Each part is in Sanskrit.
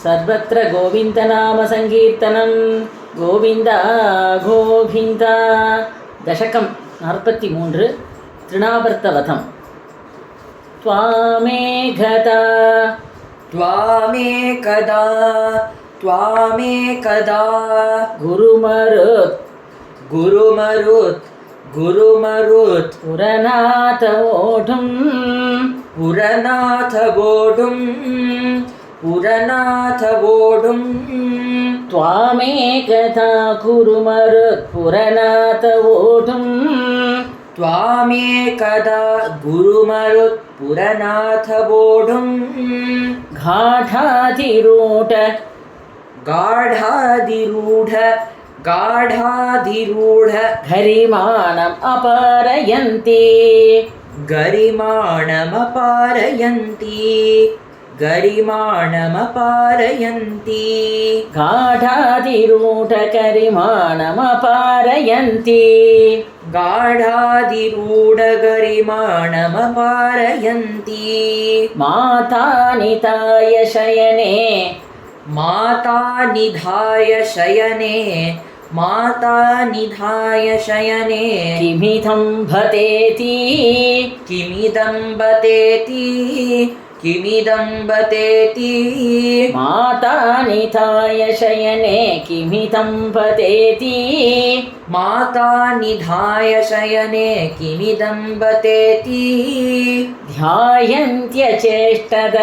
सर्वत्र गोविन्दनामसङ्कीर्तनं गोविन्द गोविन्द दशकं 43 तृणावर्तवधं त्वामेकदा गुरुमरुत् पुरनाथ वोढुं त्वामेकदा गुरुमरुत् पुरनाथ वोढुं गाढाधिरूढ गरिमाणम् अपारयन्ति गाढाधिरूढ गरिमाणमपारयन्ति माता निधाय शयने किमिदं बतेति माता निधाय शयने किमिदं बतेति ध्यायन्त्यचेष्टत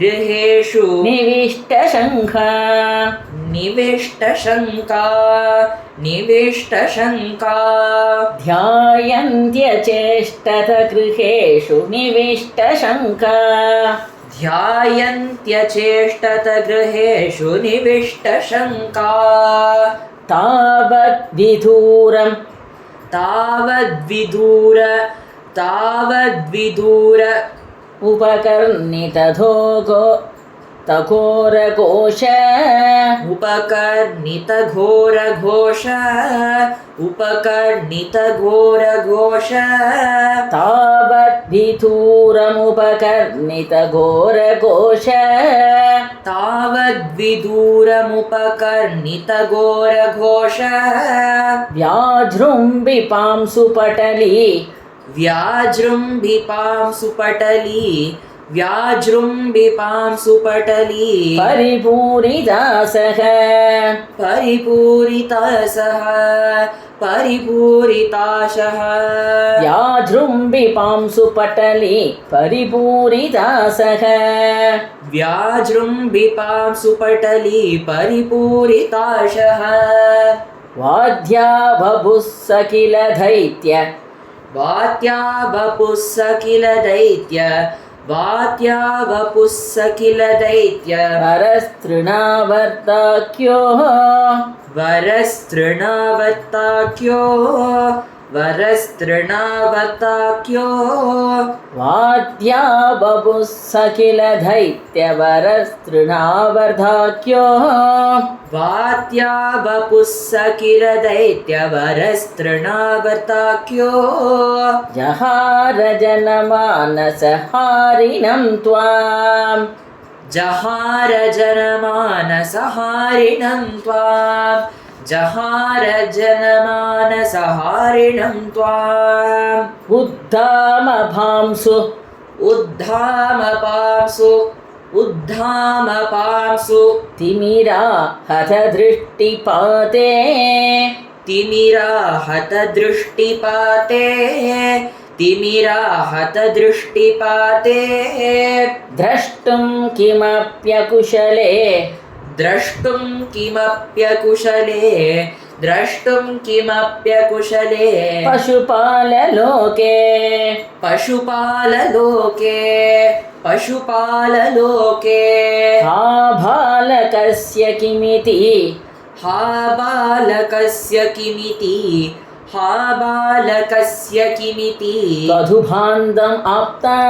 गृहेषु निविष्टशङ्का ध्यायन्त्यचेष्टत गृहेषु निविष्टशङ्का तावद्विदूर उपकर्णितघोरघोष तावद्विदूरमुपकर्णितघोरघोष व्याजृम्भिपांसु परिपूरितासः व्याजृम्भिपांसु परिपूरिताशः वाद्या वपुः स किल दैत्य वरस्तृणावर्ताख्यो वाद्या वपुः स किल दैत्य वरस्तृणावर्ताख्यो जहार जनमानसहारिणं त्वाम् उद्धामपांसु तिमिरा हतदृष्टिपाते द्रष्टुं किमप्यकुशले पशुपाललोके हा बालकस्य किमिति त्वदुपान्तम् आप्ता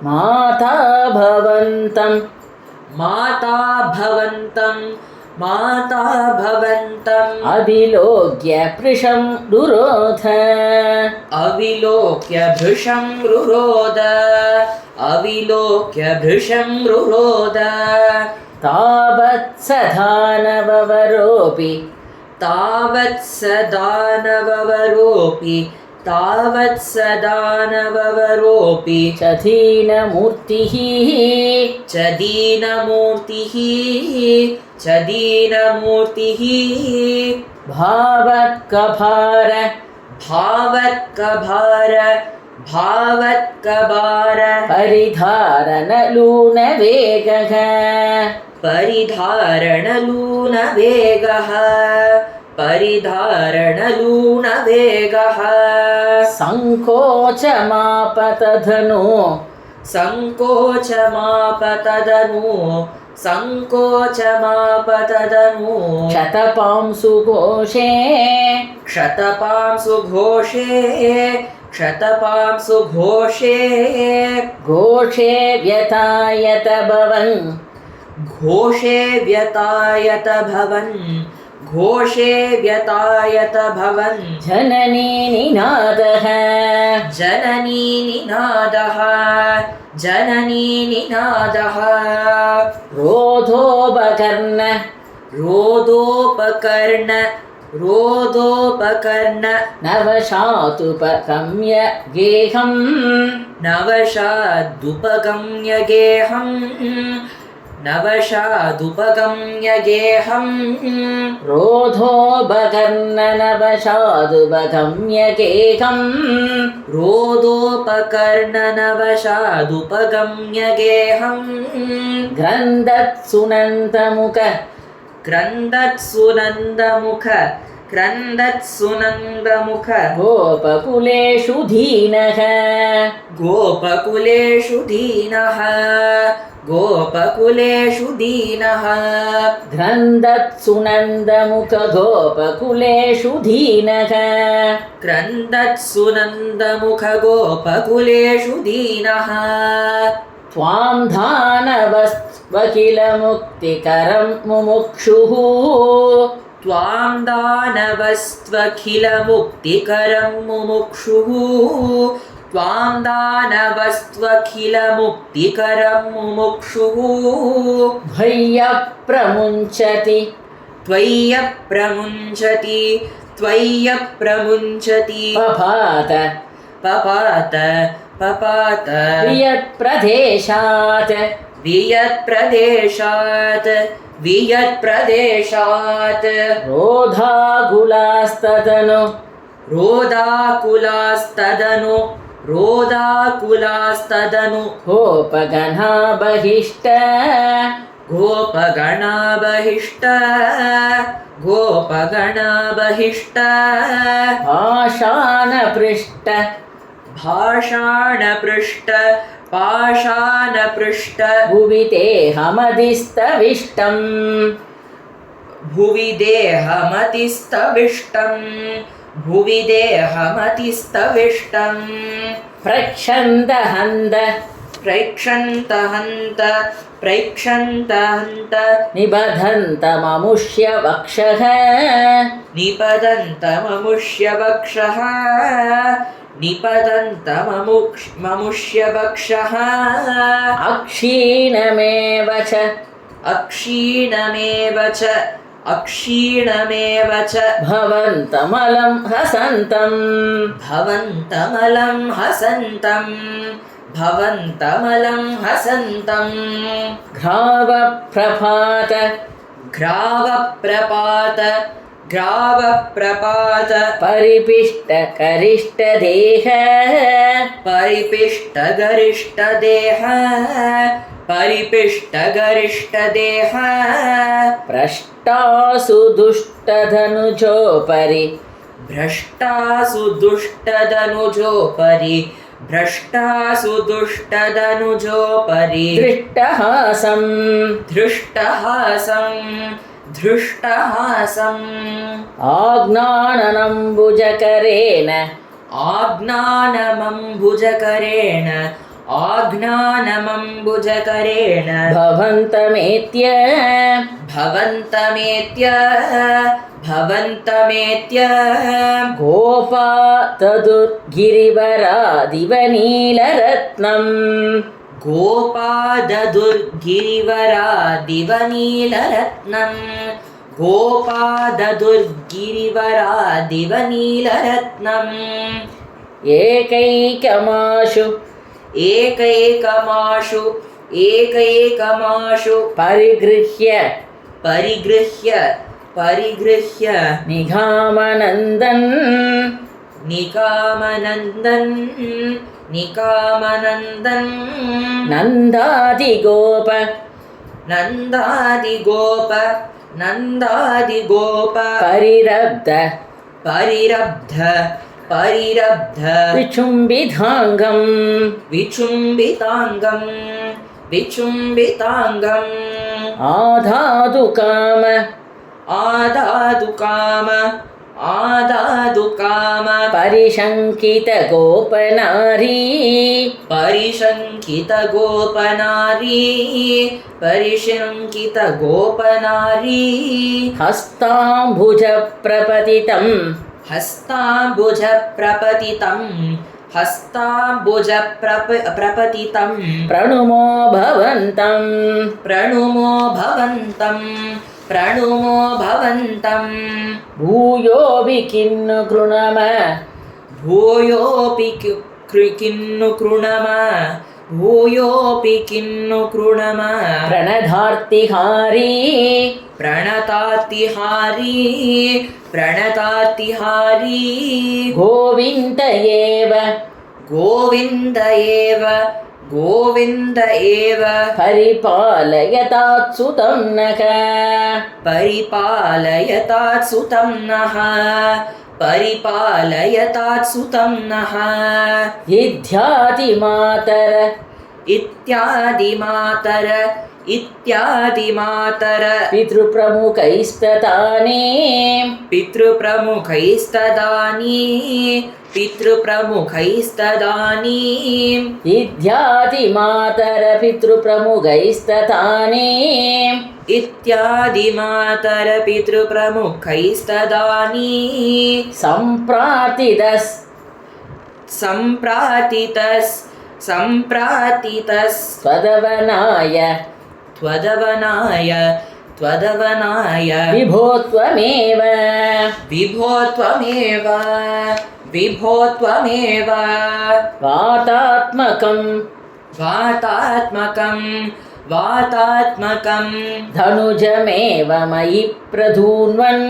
माता भवन्तं माता भवन्तम् अविलोक्य भृशं रुरोध तावत् स दानववरोऽपि च दीनमूर्तिः भावत्कभार परिधारणलूनवेगः संकोचमापतधनु क्षतपांसु घोषे घोषे व्यतायत भवन् जननी निनादः रोदोपकर्ण नवशादुपगम्य गेहम् रोदोपकर्ण नवशादुपगम्य गेहम् क्रन्दत्सुनन्दमुख गोपकुलेषु दीनः क्रन्दत्सुनन्दमुख गोपकुलेषु दीनः त्वां दानवस्त्वखिल मुक्तिकरं मुमुक्षुः त्वय्यप्रमुञ्चति पपात वियत्प्रदेशात् रोदाकुलास्तदनु गोपगणा बहिष्ट पाषाणपृष्ठ भुवि देहमतिस्तविष्टम् प्रैक्षन्तहन्त निबधन्तममुष्य वक्षः अक्षीणमेव च भवन्तमलं हसन्तम् ग्रावप्रपात परिपिष्टगरिष्ठदेह भ्रष्टासु दुष्टधनुजोपरि धृष्टहासम् आज्ञानमम्बुजकरेण आज्ञानमम्बुजकरेण भवन्तमेत्य भवन्तमेत्य गोपा तदुर्गिरिवरादिव नीलरत्नम् गोपाददुर्गिरिवरादिवनीलरत्नम् गोपाददुर्गिरिवरादिवनीलरत्नम् एकैकमाशु एकैकमाशु परिगृह्य निघामनन्दन् नन्दादिगोप परिरब्ध विचुम्बिताङ्गम् आदादुकाम परिशङ्कितगोपनारी हस्ताम्बुजप्रपतितं प्रणुमो भवन्तम् भूयोऽपि किन्नु कृणम प्रणतातिहारी गोविन्द एव परिपालयतात्सुतं नः इत्यादि मातर पितृप्रमुखैस्तदानी सम्प्रातितस् त्वदवनाय विभो त्वमेव वातात्मकं धनुजमेव मयि प्रधून्वन्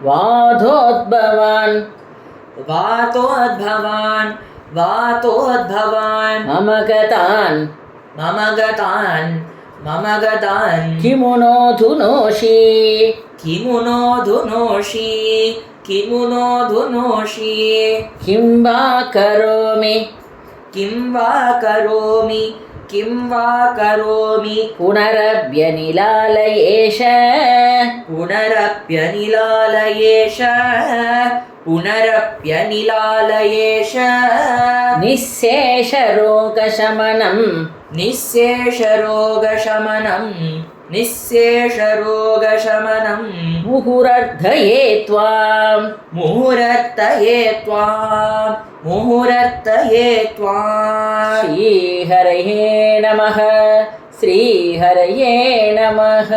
वातोद्भवान् मम गतान् किमु नो धुनोषि किं वा करोमि पुनरप्यनिलालयेश निःशेषरोगशमनं मुहुरर्धये त्वाम् श्रीहरये नमः